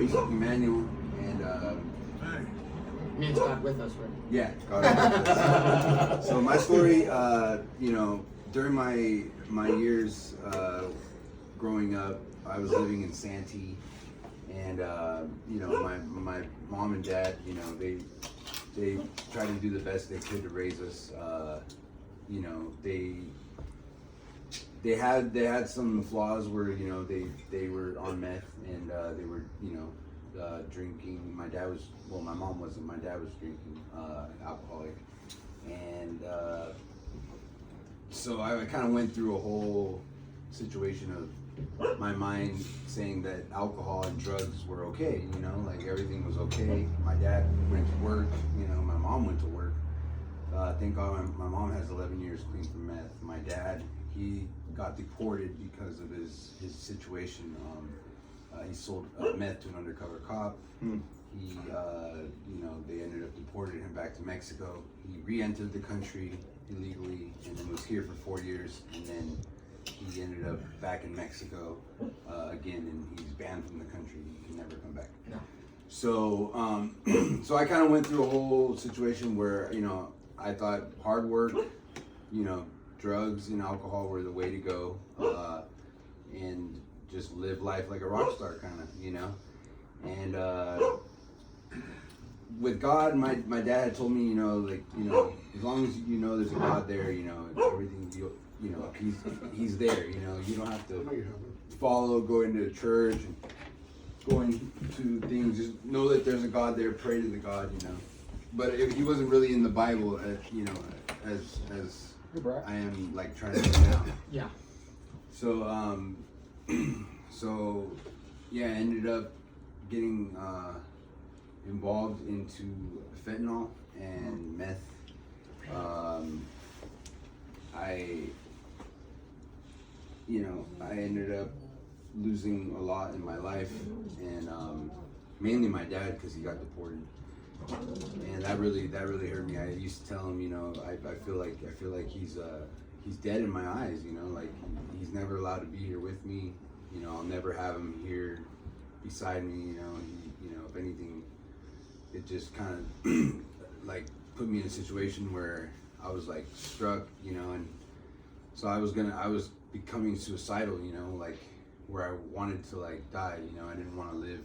Emmanuel, and Means God with us, right? yeah, God. So my story, during my years growing up, I was living in Santee, and my mom and dad, they tried to do the best they could to raise us. They had some flaws where they were on meth, and they were drinking. My mom wasn't. My dad was drinking, alcoholic, and so I kind of went through a whole situation of my mind saying that alcohol and drugs were okay. Like everything was okay. My dad went to work. My mom went to work. Thank God my mom has 11 years clean from meth. My dad, he got deported because of his situation. He sold meth to an undercover cop. He, they ended up deporting him back to Mexico. He re-entered the country illegally and then was here for 4 years. And then he ended up back in Mexico again, and he's banned from the country. He can never come back. No. So, so I kind of went through a whole situation where, I thought hard work, drugs and alcohol were the way to go, and just live life like a rock star, kind of, And with God, my dad had told me, as long as there's a God there, everything he's there. You don't have to follow, going to church, and going to things. Just know that there's a God there. Pray to the God, But if he wasn't really in the Bible, as I am like trying to do now. Yeah. So I ended up getting involved into fentanyl and meth. I ended up losing a lot in my life, and mainly my dad, because he got deported. And that really hurt me. I used to tell him, I feel like he's dead in my eyes. Like he's never allowed to be here with me. I'll never have him here beside me. If anything, it just kind of like put me in a situation where I was like struck, and so I was becoming suicidal, like where I wanted to like die. I didn't want to live.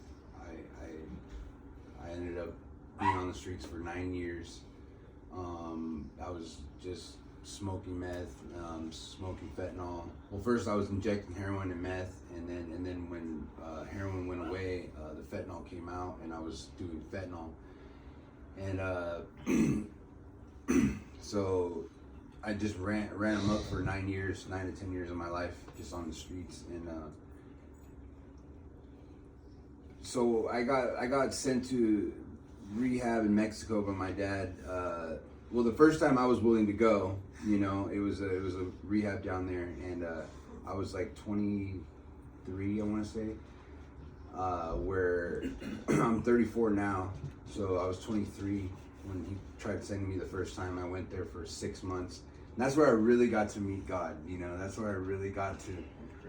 I ended up being on the streets for 9 years. I was just smoking meth, smoking fentanyl. Well, first I was injecting heroin and meth, and then when heroin went away, the fentanyl came out, and I was doing fentanyl. And so I just ran them up for 9 to 10 years of my life, just on the streets. And so I got sent to rehab in Mexico by my dad. Well, the first time I was willing to go, it was a rehab down there, and I was like 23, I want to say, where I'm 34 now. So I was 23 when he tried sending me the first time. I went there for 6 months. And that's where I really got to meet God. That's where I really got to.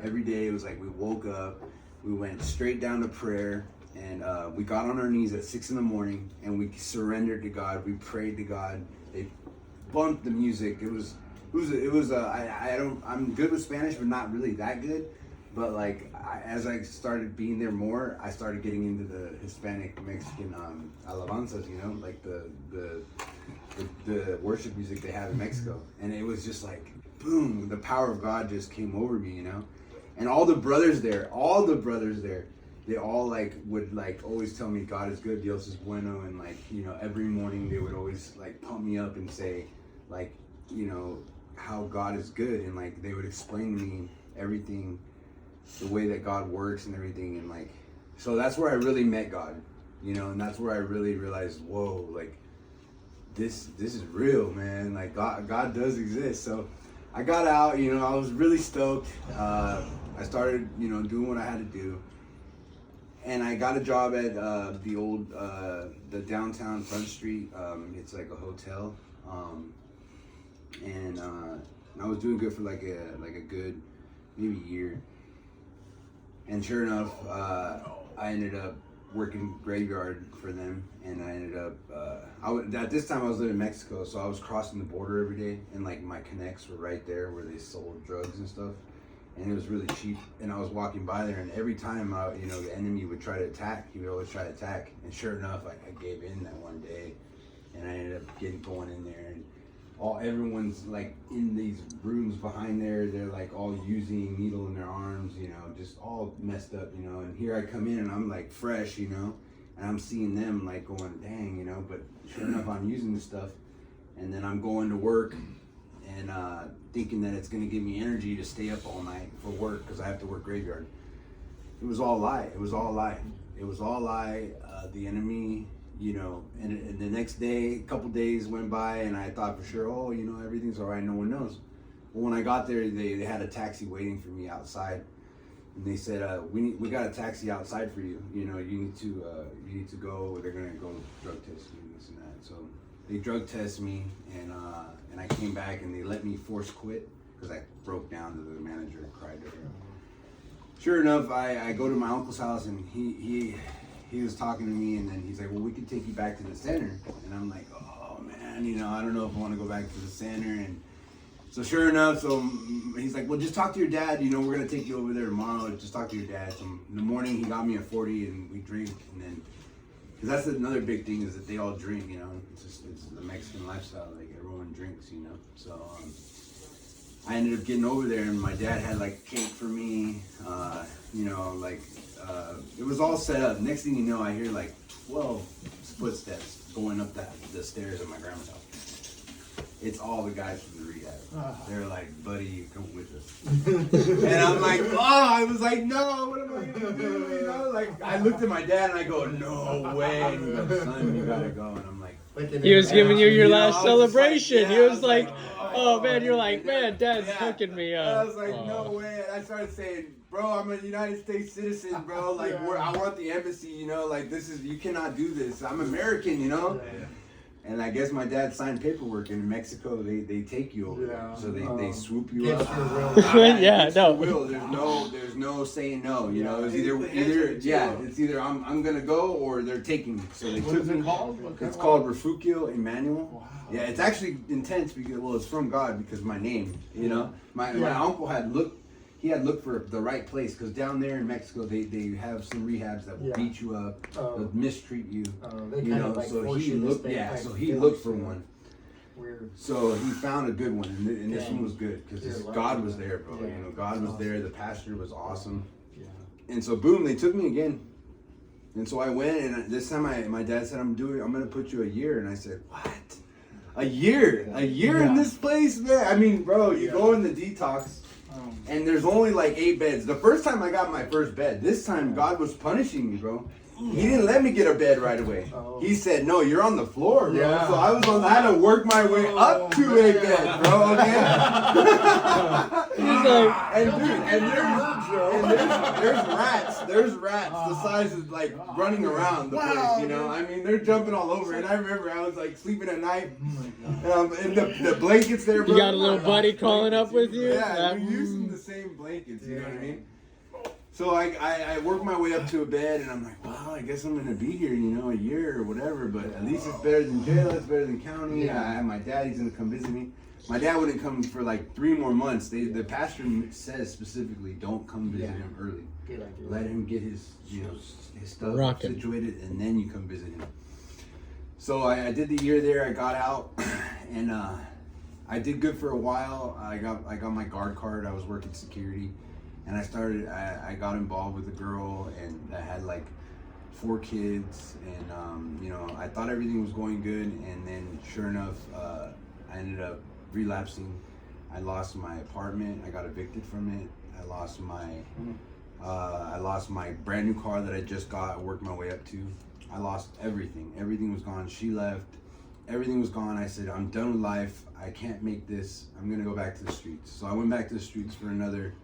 Every day it was like we woke up, we went straight down to prayer, and we got on our knees at 6 a.m. and we surrendered to God. We prayed to God. They bumped the music. I'm good with Spanish, but not really that good. But like as I started being there more, I started getting into the Hispanic Mexican alabanzas, like the worship music they have in Mexico. And it was just like boom, the power of God just came over me, And all the brothers there, they all like would like always tell me God is good, Dios es bueno, and like every morning they would always like pump me up and say like how God is good, and like they would explain to me everything, the way that God works and everything, and like so that's where I really met God, and that's where I really realized, whoa, like this is real, man. Like God does exist. So I got out, I was really stoked. I started doing what I had to do. And I got a job at the old, the downtown Front Street. It's like a hotel, and I was doing good for like a good maybe year. And sure enough, I ended up working graveyard for them, and I ended up. At this time I was living in Mexico, so I was crossing the border every day, and like my connects were right there where they sold drugs and stuff, and it was really cheap. And I was walking by there, and every time the enemy would try to attack, he would always try to attack. And sure enough, I gave in that one day, and I ended up going in there, and everyone's like in these rooms behind there. They're like all using needle in their arms, just all messed up, And here I come in and I'm like fresh, and I'm seeing them like going, dang, But sure enough, I'm using this stuff, and then I'm going to work and thinking that it's gonna give me energy to stay up all night for work because I have to work graveyard. It was all a lie. It was all a lie. It was all a lie. The enemy. And the next day, a couple days went by, and I thought for sure, everything's all right, no one knows. Well, when I got there, they had a taxi waiting for me outside, and they said, we got a taxi outside for you. You need to go. They're gonna go drug test you, this and that. So they drug test me, and I came back, and they let me force quit because I broke down to the manager and cried to her. Sure enough, I go to my uncle's house, and he was talking to me, and then he's like, well, we can take you back to the center. And I'm like, oh man, I don't know if I want to go back to the center. And so sure enough, he's like, well, just talk to your dad. We're going to take you over there tomorrow. Just talk to your dad. So in the morning, he got me a 40 and we drink. And then, because that's another big thing is that they all drink, it's the Mexican lifestyle. Like everyone drinks, So I ended up getting over there, and my dad had like cake for me, it was all set up. Next thing you know, I hear like 12 footsteps going up the stairs at my grandma's house. It's all the guys from the rehab. They're like, buddy, come with us. And I'm like, I was like, no, what am I going to do? Like, I looked at my dad and I go, no way. And he goes, son, you got to go. And I'm like, he was giving you your last celebration. Like, he was like, oh man, you're like, man, Dad's hooking me up. I was like, no way. And I started saying, bro, I'm a United States citizen, bro. Like, I want the embassy, like, you cannot do this. I'm American, Yeah. And I guess my dad signed paperwork in Mexico. They take you over there. So they swoop you up. Yeah, no. Will. There's no saying no, It's either I'm gonna go or they're taking me. So they took me. It's called Refugio Emmanuel. Wow. Yeah, it's actually intense because it's from God because my name, My uncle had looked for the right place because down there in Mexico they have some rehabs that will beat you up, they'll mistreat you, So he looked for one. Weird. So he found a good one, and this one was good because God was there, bro. God was there. The pastor was awesome. Yeah. And so boom, they took me again. And so I went, and this time my dad said, I'm gonna put you a year, and I said, what? A year in this place, man. I mean, bro, you go in the detox. And there's only like 8 beds. The first time I got my first bed, this time God was punishing me, bro. He didn't let me get a bed right away. He said, no, you're on the floor, bro. Yeah. So I had to work my way up to a bed, bro, okay? He's like, there's rats the size of like running around the place, I mean, they're jumping all over. And I remember I was like sleeping at night, and the blankets there, bro. You got a little buddy crawling up with you? Yeah, you're using the same blankets, you know what I mean? So I worked my way up to a bed, and I'm like, well, I guess I'm gonna be here, a year or whatever. But at least it's better than jail. It's better than county. I have my dad. He's gonna come visit me. My dad wouldn't come for like 3 more months. The pastor says specifically, don't come visit him early. Let him get his stuff situated, and then you come visit him. So I did the year there. I got out, and I did good for a while. I got my guard card. I was working security. And I got involved with a girl, and I had like 4 kids, and I thought everything was going good, and then sure enough, I ended up relapsing. I lost my apartment. I got evicted from it. I lost my brand new car that I just got. I worked my way up to. I lost everything. Everything was gone. She left. Everything was gone. I said, I'm done with life. I can't make this. I'm gonna go back to the streets. So I went back to the streets for another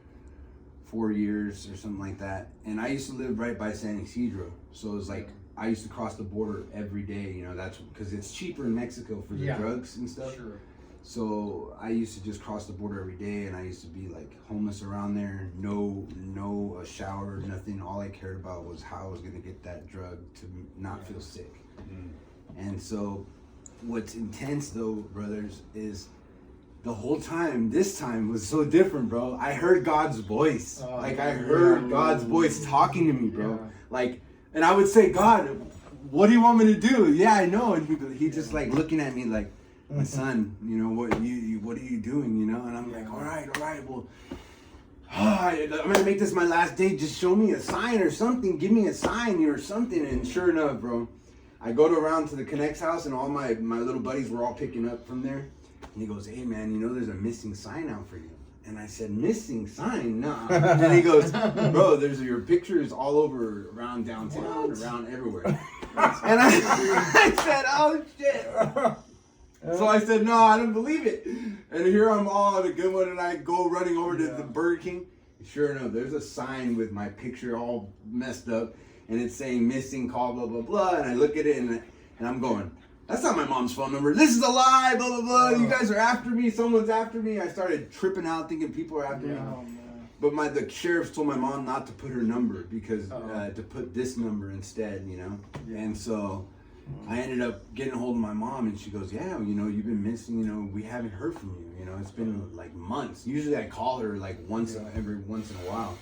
4 years or something like that. And I used to live right by San Isidro. So it was like, I used to cross the border every day, that's because it's cheaper in Mexico for the drugs and stuff. Sure. So I used to just cross the border every day, and I used to be like homeless around there. No shower, nothing. All I cared about was how I was gonna get that drug to not feel sick. And so, what's intense though, brothers, is the whole time. This time was so different, bro. I heard God's voice. I heard God's voice talking to me, bro. Like, and I would say, God, what do you want me to do? Yeah, I know. And he just like looking at me like, my son, you know, what are you doing, you know? And I'm like, all right, well, I'm gonna make this my last day. Just show me a sign or something. Give me a sign or something. And sure enough, bro, I go around to the Connect's house, and all my little buddies were all picking up from there. And he goes, hey man, you know there's a missing sign out for you. And I said, missing sign? Nah. And he goes, bro, your picture is all over around downtown, around everywhere. And I said, oh shit. So I said, no, I don't believe it. And here I'm all at a good one, and I go running over to the Burger King. Sure enough, there's a sign with my picture all messed up, and it's saying missing call, blah, blah, blah. And I look at it, and I'm going, that's not my mom's phone number. This is a lie, blah, blah, blah. You guys are after me. Someone's after me. I started tripping out thinking people are after me. But the sheriffs told my mom not to put her number because to put this number instead, you know? And so I ended up getting a hold of my mom, and she goes, yeah, you know, you've been missing, you know, we haven't heard from you. You know, it's been like months. Usually I call her like once in a while.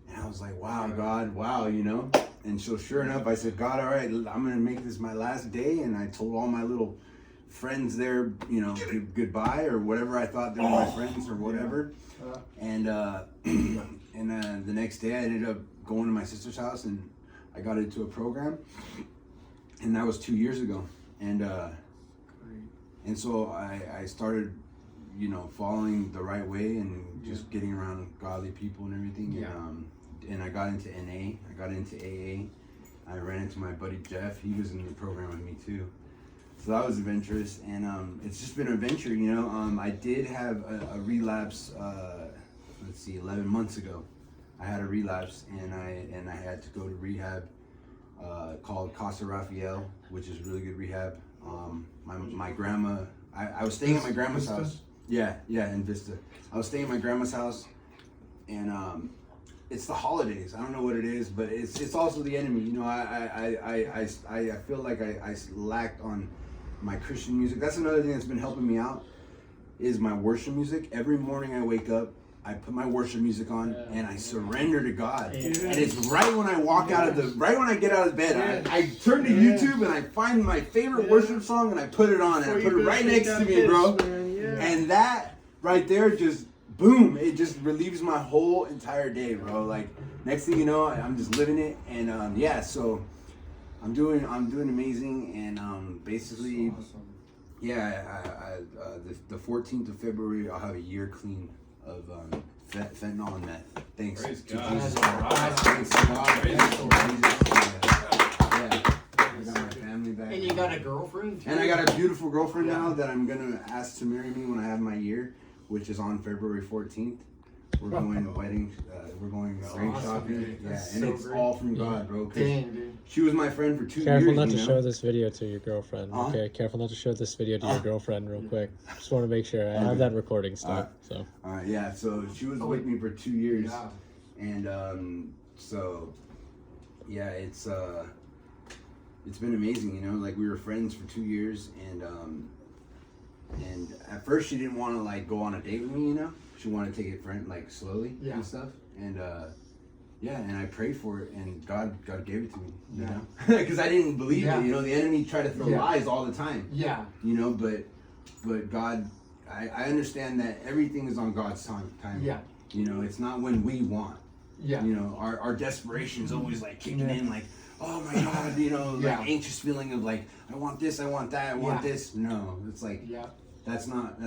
And I was like, wow, God, wow, you know? And so sure enough, I said, God, all right, I'm going to make this my last day. And I told all my little friends there, you know, goodbye or whatever. I thought they were my friends or whatever. And the next day I ended up going to my sister's house, and I got into a program. And that was 2 years ago. And so I started, you know, following the right way and just getting around godly people and everything. And I got into NA. I got into AA. I ran into my buddy Jeff. He was in the program with me too. So that was adventurous, and it's just been an adventure, you know. I did have a relapse. 11 months ago. I had a relapse, and I had to go to rehab called Casa Rafael, which is really good rehab. My grandma. I was staying at my grandma's house. Yeah, in Vista. I was staying at my grandma's house, and it's the holidays. I don't know what it is, but it's also the enemy. You know, I feel like I lacked on my Christian music. That's another thing that's been helping me out is my worship music. Every morning I wake up, I put my worship music on and I surrender to God. And it's right when I walk out of right when I get out of bed, I turn to YouTube and I find my favorite worship song and I put it on and I put it right next to me, bro. And that right there just boom, it just relieves my whole entire day, bro. Like next thing you know, I'm just living it, and so I'm doing amazing, and basically, the 14th of February, I'll have a year clean of fentanyl and meth. Thanks to Jesus. Thanks to God. I got my family back. And you got a girlfriend too? And I got a beautiful girlfriend now that I'm gonna ask to marry me when I have my year, which is on February 14th. We're going to wedding. We're going ring shopping. And it's all from God, bro. Dang, dude. She was my friend for 2 years. Careful not to show this video to your girlfriend. Okay, careful not to show this video to your girlfriend real quick. Just want to make sure I have that recording still. So. So she was with me for 2 years, and so it's been amazing. You know, like we were friends for 2 years, and at first she didn't want to like go on a date with me. You know, she wanted to take it like slowly and stuff, and and I prayed for it, and God gave it to me, you know, because I didn't believe it. You know, the enemy tried to throw lies all the time. Yeah. You know, but God, I understand that everything is on God's time. Yeah. You know, it's not when we want. Yeah. You know, our desperation is always like kicking in, like, oh my God, you know, like anxious feeling of like, I want this, I want that, I want this. No, it's like, that's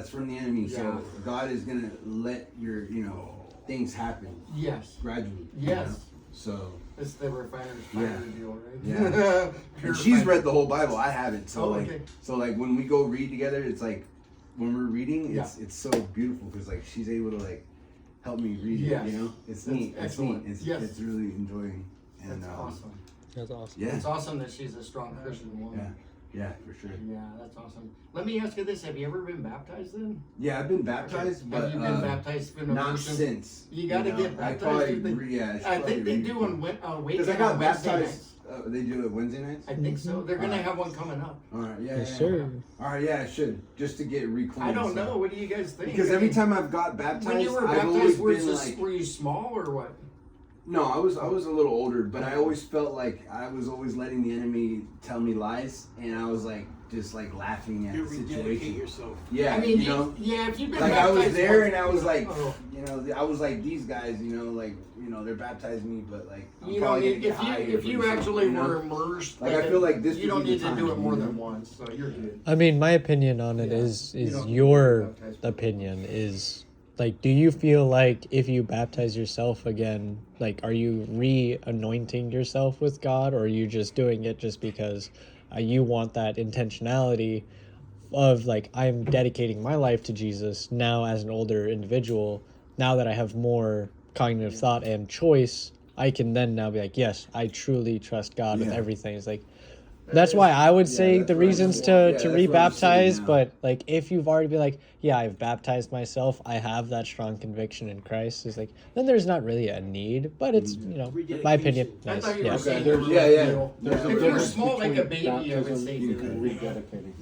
from the enemy. So God is gonna let your, you know, things happen. Yes. Gradually. Yes. You know? So. It's the refiner's fire deal, right? Yeah. And she's read the whole Bible. I haven't. So so when we go read together, it's like when we're reading, it's so beautiful because like she's able to like help me read it. You know, it's neat. It's neat. It's really enjoying. And that's awesome. That's awesome. Yeah. It's awesome that she's a strong Christian woman. Yeah, for sure. Yeah, that's awesome. Let me ask you this: have you ever been baptized then? Yeah, I've been baptized, but have you been baptized in a not version? since. You got to know? get I baptized. probably, yeah, I think they do on because Wednesday. I got Wednesday baptized. nights. They do it Wednesday nights. I think so. They're gonna Alright. have one coming up. All right, yeah, Yes, yeah, sir. yeah. All right, yeah, I should just to get reclaimed. I don't so. know. What do you guys think? Because I every mean, time I've got baptized, when you were I've always baptized, been like, were you small or what? no, I was a little older, but I always felt like I was always letting the enemy tell me lies, and I was like just like laughing at You the rededicate situation. yourself. Yeah, I mean, you know. yeah. If you've been Like I baptized was there once, and I was like, oh. you know, I was like these guys, you know, like they're baptizing me, but like I'm You know, probably if gonna get high you here if you pretty soon, actually you know? were immersed, Like, I feel like this you would don't be need the to do time, it more you than know? once, so you're good. I mean, my opinion on it Yeah. is You don't your need to be baptized. opinion is like, do you feel like if you baptize yourself again, like, are you re-anointing yourself with God, or are you just doing it just because you want that intentionality of like, I'm dedicating my life to Jesus now as an older individual, now that I have more cognitive thought and choice, I can then now be like, yes, I truly trust God with Yeah. everything. It's like, that's why I would say that's the what I'm reasons saying. to Yeah, that's what I'm saying rebaptize, now. but like if you've already been like, yeah, I've baptized myself, I have that strong conviction in Christ, is like, then there's not really a need, but it's, you know, my opinion. I Nice. thought you were Yeah. saying there's- you were yeah, yeah. little. There's If a you were difference small like a between baby, I would say baptism do and that. rededicating.